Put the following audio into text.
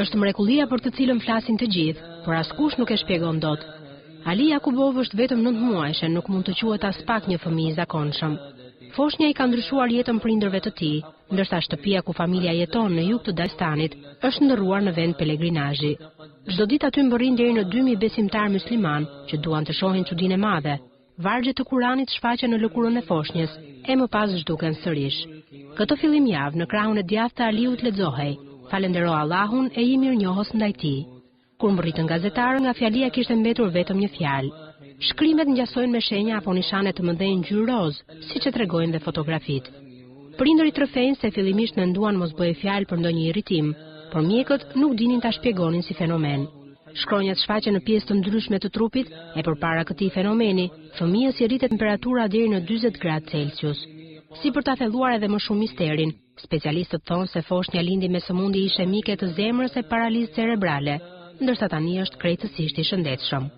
Është mrekullia për të cilën flasin të gjithë, por askush nuk e shpjegon dot. Ali Jakubov është vetëm 9 muajshe, nuk mund të quhet as pak një fëmijë i zakonshëm. Foshnja i ka ndryshuar jetën prindërve të tij, ndërsa shtëpia ku familja jeton në jug të Dagestanit është ndërruar në vend pelegrinazhi. Çdo ditë aty mbërrin deri në 2000 besimtar musliman që duan të shohin çudinë e madhe. Vargje të Kuranit shfaqen në lëkurën e foshnjës, e më pas zhduken sërish. Këtë fillim javë në krahun e djathtë të Aliut lexohej: "Falendero Allahun e i mirënjohës ndaj tij." Kur mbërritën gazetarë, nga fjalia kishte mbetur vetëm një fjalë. Shkrimet ngjasojnë me shenja apo nishane të mëdhenj ngjyrë roz, siç e tregojnë dhe fotografitë. Prindërit rrëfejnë se fillimisht menduan mos bëhej fjalë për ndonjë irritim, por mjekët nuk dinin ta shpjegonin si fenomen. Shkronjat shfaqen në pjesë të ndryshme të trupit e përpara këtij fenomeni, fëmijës i rritet temperatura deri në 40 gradë Celsius. Si për ta thelluar edhe më shumë misterin, specialistët thonë se foshnja lindi me sëmundje ishemike të zemrës e paralizë cerebrale, ndërsa tani është krejtësisht i shëndetshëm.